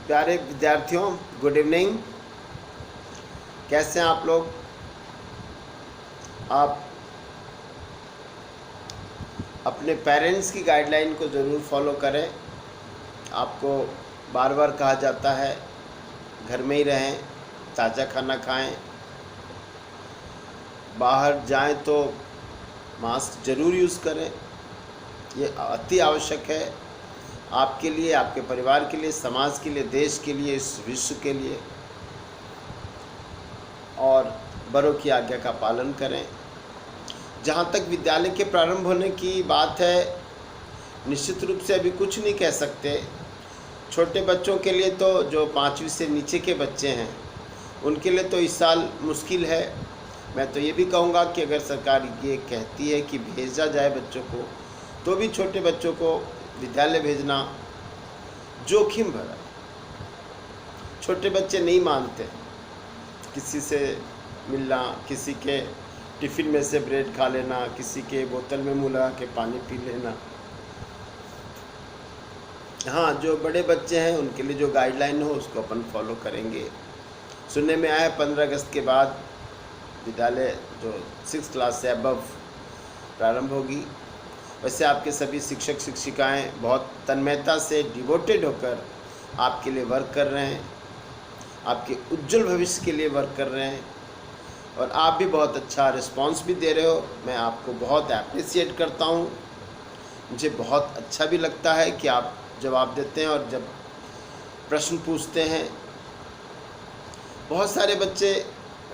प्यारे विद्यार्थियों, good evening. कैसे हैं आप लोग? आप अपने पेरेंट्स की गाइडलाइन को ज़रूर फॉलो करें। आपको बार बार कहा जाता है घर में ही रहें, ताज़ा खाना खाएं, बाहर जाएं तो मास्क ज़रूर यूज़ करें। ये अति आवश्यक है आपके लिए, आपके परिवार के लिए, समाज के लिए, देश के लिए, इस विश्व के लिए। और बड़ों की आज्ञा का पालन करें। जहाँ तक विद्यालय के प्रारंभ होने की बात है, निश्चित रूप से अभी कुछ नहीं कह सकते। छोटे बच्चों के लिए तो, जो 5वीं से नीचे के बच्चे हैं, उनके लिए तो इस साल मुश्किल है। मैं तो ये भी कहूँगा कि अगर सरकार ये कहती है कि भेजा जाए बच्चों को, तो भी छोटे बच्चों को विद्यालय भेजना जोखिम भरा। छोटे बच्चे नहीं मानते, किसी से मिलना, किसी के टिफ़िन में से ब्रेड खा लेना, किसी के बोतल में मुँह लगा के पानी पी लेना। हाँ, जो बड़े बच्चे हैं उनके लिए जो गाइडलाइन हो उसको अपन फॉलो करेंगे। सुनने में आया 15 अगस्त के बाद विद्यालय जो 6 क्लास से अबव प्रारंभ होगी। वैसे आपके सभी शिक्षक शिक्षिकाएं बहुत तन्मयता से डिवोटेड होकर आपके लिए वर्क कर रहे हैं, आपके उज्जवल भविष्य के लिए वर्क कर रहे हैं, और आप भी बहुत अच्छा रिस्पांस भी दे रहे हो। मैं आपको बहुत अप्रिशिएट करता हूँ। मुझे बहुत अच्छा भी लगता है कि आप जवाब देते हैं और जब प्रश्न पूछते हैं। बहुत सारे बच्चे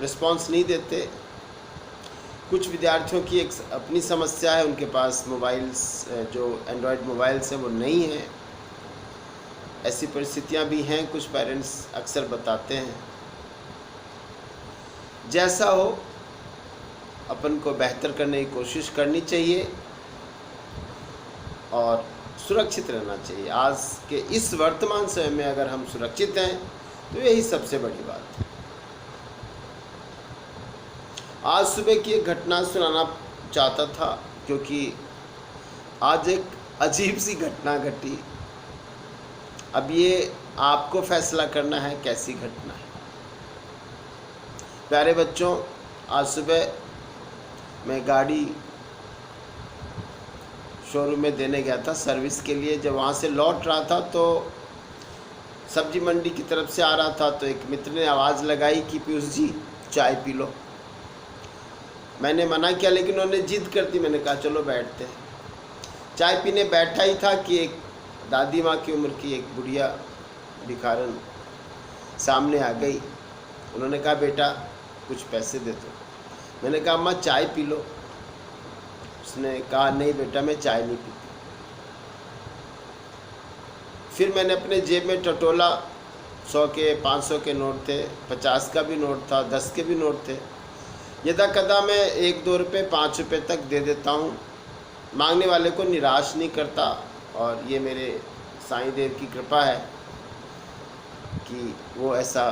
रिस्पांस नहीं देते। कुछ विद्यार्थियों की एक अपनी समस्या है, उनके पास मोबाइल्स, जो एंड्रॉयड मोबाइल्स हैं वो नहीं हैं। ऐसी परिस्थितियां भी हैं, कुछ पेरेंट्स अक्सर बताते हैं। जैसा हो, अपन को बेहतर करने की कोशिश करनी चाहिए और सुरक्षित रहना चाहिए। आज के इस वर्तमान समय में अगर हम सुरक्षित हैं तो यही सबसे बड़ी बात है। आज सुबह की एक घटना सुनाना चाहता था, क्योंकि आज एक अजीब सी घटना घटी। अब ये आपको फैसला करना है कैसी घटना है। प्यारे बच्चों, आज सुबह मैं गाड़ी शोरूम में देने गया था सर्विस के लिए। जब वहाँ से लौट रहा था तो सब्जी मंडी की तरफ से आ रहा था, तो एक मित्र ने आवाज़ लगाई कि पीयूष जी चाय पी लो। मैंने मना किया, लेकिन उन्होंने जिद कर दी। मैंने कहा चलो बैठते हैं। चाय पीने बैठा ही था कि एक दादी माँ की उम्र की एक बुढ़िया भिखारन सामने आ गई। उन्होंने कहा बेटा कुछ पैसे दे दो। मैंने कहा अम्मा चाय पी लो। उसने कहा नहीं बेटा मैं चाय नहीं पीती। फिर मैंने अपने जेब में टटोला, 100 के 500 के नोट थे, 50 का भी नोट था, 10 के भी नोट थे। यदा कदा मैं 1-2 रुपये 5 रुपये तक दे देता हूँ। मांगने वाले को निराश नहीं करता, और ये मेरे साईं देव की कृपा है कि वो ऐसा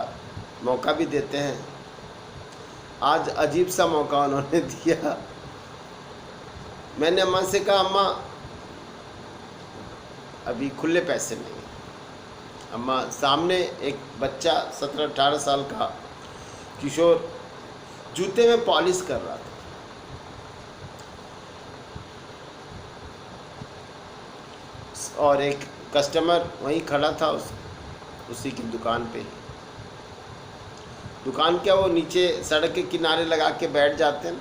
मौका भी देते हैं। आज अजीब सा मौका उन्होंने दिया। मैंने अम्मा से कहा अम्मा अभी खुले पैसे नहीं। अम्मा, सामने एक बच्चा 17-18 साल का किशोर जूते में पॉलिश कर रहा था। और एक कस्टमर वहीं खड़ा था उसी की दुकान पे। दुकान क्या, वो नीचे सड़क के किनारे लगा के बैठ जाते हैं।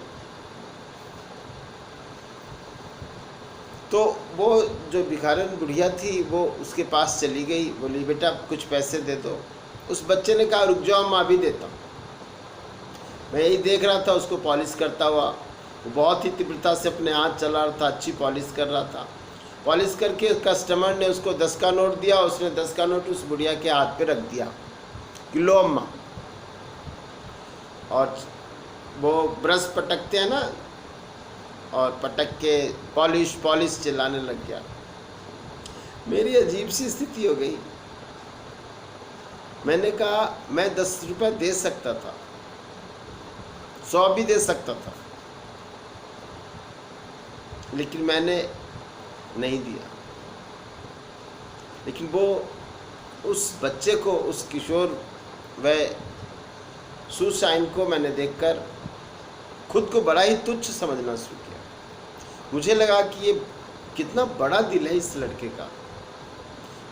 तो वो जो भिखारन बुढ़िया थी वो उसके पास चली गई, बोली बेटा कुछ पैसे दे दो। उस बच्चे ने कहा रुक जाओ अम्मा अभी देता हूँ। मैं यही देख रहा था उसको पॉलिश करता हुआ। वो बहुत ही तीव्रता से अपने हाथ चला रहा था, अच्छी पॉलिश कर रहा था। पॉलिश करके कस्टमर ने उसको 10 का नोट दिया। उसने 10 का नोट उस बुढ़िया के हाथ पे रख दिया कि लो अम्मा। और वो ब्रश पटकते हैं ना, और पटक के पॉलिश पॉलिश चिल्लाने लग गया। मेरी अजीब सी स्थिति हो गई। मैंने कहा मैं 10 रुपये दे सकता था, 100 भी दे सकता था, लेकिन मैंने नहीं दिया। लेकिन वो उस बच्चे को, उस किशोर व सुशाइन को मैंने देखकर खुद को बड़ा ही तुच्छ समझना शुरू किया। मुझे लगा कि ये कितना बड़ा दिल है इस लड़के का,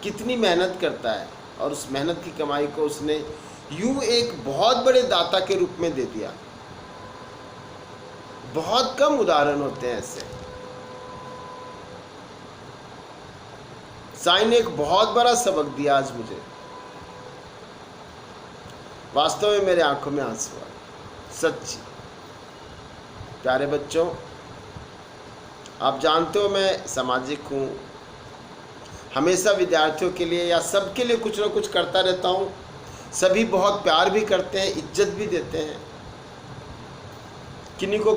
कितनी मेहनत करता है, और उस मेहनत की कमाई को उसने यूं एक बहुत बड़े दाता के रूप में दे दिया। बहुत कम उदाहरण होते हैं ऐसे। साईं ने एक बहुत बड़ा सबक दिया आज मुझे। वास्तव में मेरे आंखों में आंसू आए, सच्ची। प्यारे बच्चों, आप जानते हो मैं सामाजिक हूँ, हमेशा विद्यार्थियों के लिए या सबके लिए कुछ ना कुछ करता रहता हूँ। सभी बहुत प्यार भी करते हैं, इज्जत भी देते हैं। किन्हीं को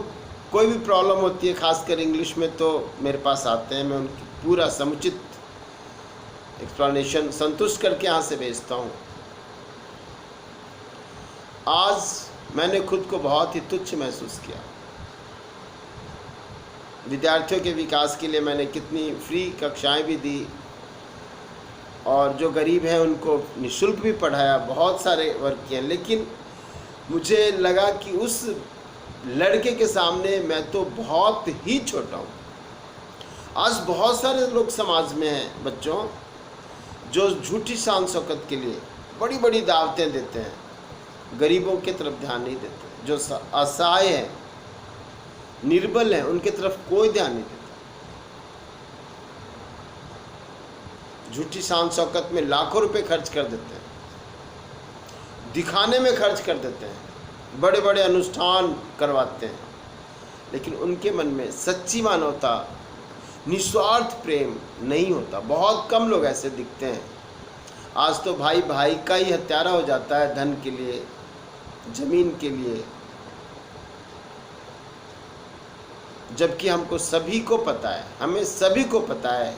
कोई भी प्रॉब्लम होती है, खासकर इंग्लिश में, तो मेरे पास आते हैं। मैं उनकी पूरा समुचित एक्सप्लेनेशन संतुष्ट करके यहाँ से भेजता हूँ। आज मैंने खुद को बहुत ही तुच्छ महसूस किया। विद्यार्थियों के विकास के लिए मैंने कितनी फ्री कक्षाएं भी दी, और जो गरीब हैं उनको निःशुल्क भी पढ़ाया, बहुत सारे वर्क किए। लेकिन मुझे लगा कि उस लड़के के सामने मैं तो बहुत ही छोटा हूँ। आज बहुत सारे लोग समाज में हैं बच्चों, जो झूठी शान शौकत के लिए बड़ी बड़ी दावतें देते हैं, गरीबों की तरफ ध्यान नहीं देते। जो असहाय हैं, निर्बल हैं, उनकी तरफ कोई ध्यान नहीं देता। झूठी शान शौकत में लाखों रुपए खर्च कर देते हैं, दिखाने में खर्च कर देते हैं, बड़े बड़े अनुष्ठान करवाते हैं, लेकिन उनके मन में सच्ची मानवता, निस्वार्थ प्रेम नहीं होता। बहुत कम लोग ऐसे दिखते हैं। आज तो भाई भाई का ही हत्यारा हो जाता है, धन के लिए, जमीन के लिए, जबकि हमको सभी को पता है, हमें सभी को पता है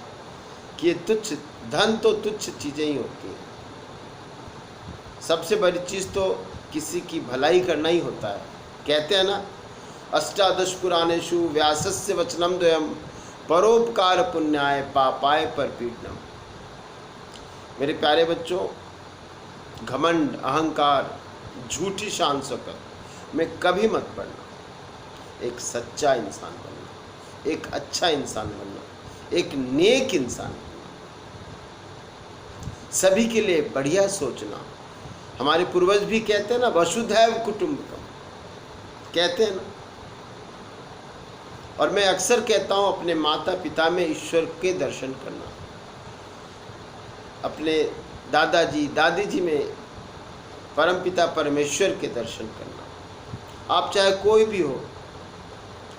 कि ये तुच्छ धन तो तुच्छ चीज़ें ही होती हैं। सबसे बड़ी चीज़ तो किसी की भलाई करना ही होता है। कहते हैं ना, अष्टादश पुराणेषु व्यासस्य वचनम द्वयम परोपकार पुण्याय पापाय परपीडनम। मेरे प्यारे बच्चों, घमंड, अहंकार, झूठी शान शौकत में कभी मत पड़ना। एक सच्चा इंसान बनना, एक अच्छा इंसान बनना, एक नेक इंसान बनना, सभी के लिए बढ़िया सोचना। हमारे पूर्वज भी कहते हैं ना, वसुधैव कुटुंबकम, कहते हैं ना। और मैं अक्सर कहता हूँ, अपने माता पिता में ईश्वर के दर्शन करना, अपने दादाजी दादी जी में परमपिता परमेश्वर के दर्शन करना। आप चाहे कोई भी हो,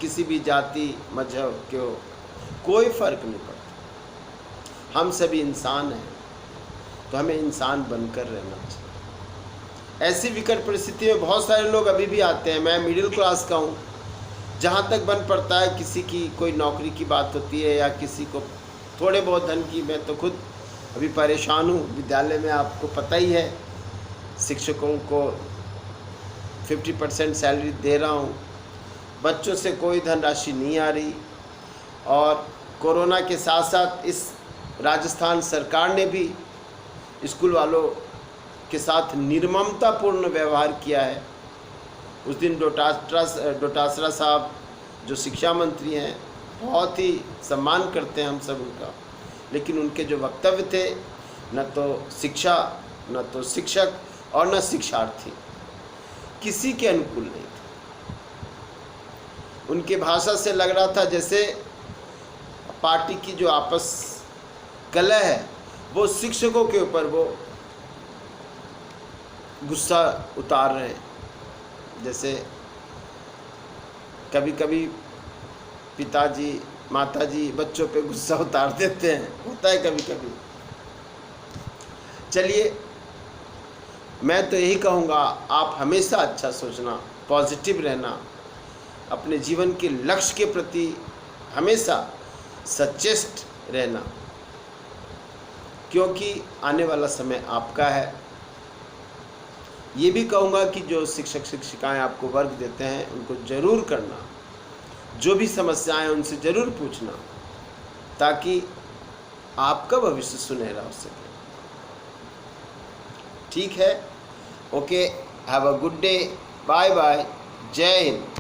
किसी भी जाति मजहब के हो, कोई फर्क नहीं पड़ता। हम सभी इंसान हैं, तो हमें इंसान बनकर रहना चाहिए। ऐसी विकट परिस्थिति में बहुत सारे लोग अभी भी आते हैं। मैं मिडिल क्लास का हूँ। जहाँ तक बन पड़ता है, किसी की कोई नौकरी की बात होती है या किसी को थोड़े बहुत धन की, मैं तो खुद अभी परेशान हूँ। विद्यालय में आपको पता ही है, शिक्षकों को 50% सैलरी दे रहा हूँ, बच्चों से कोई धनराशि नहीं आ रही। और कोरोना के साथ साथ इस राजस्थान सरकार ने भी स्कूल वालों के साथ निर्ममतापूर्ण व्यवहार किया है। उस दिन डोटासरा साहब जो शिक्षा मंत्री हैं, बहुत ही सम्मान करते हैं हम सब उनका, लेकिन उनके जो वक्तव्य थे, न तो शिक्षा, न तो शिक्षक और न शिक्षार्थी किसी के अनुकूल नहीं थे। उनके भाषा से लग रहा था जैसे पार्टी की जो आपस कलह है, वो शिक्षकों के ऊपर वो गुस्सा उतार रहे हैं। जैसे कभी कभी पिताजी माताजी बच्चों पे गुस्सा उतार देते हैं, होता है कभी कभी। चलिए, मैं तो यही कहूँगा, आप हमेशा अच्छा सोचना, पॉजिटिव रहना, अपने जीवन के लक्ष्य के प्रति हमेशा सचेष्ट रहना, क्योंकि आने वाला समय आपका है। ये भी कहूँगा कि जो शिक्षक शिक्षिकाएं आपको वर्क देते हैं, उनको ज़रूर करना, जो भी समस्याएं उनसे ज़रूर पूछना, ताकि आपका भविष्य सुनहरा हो सके। ठीक है, okay, have a good day, bye bye, जय हिंद।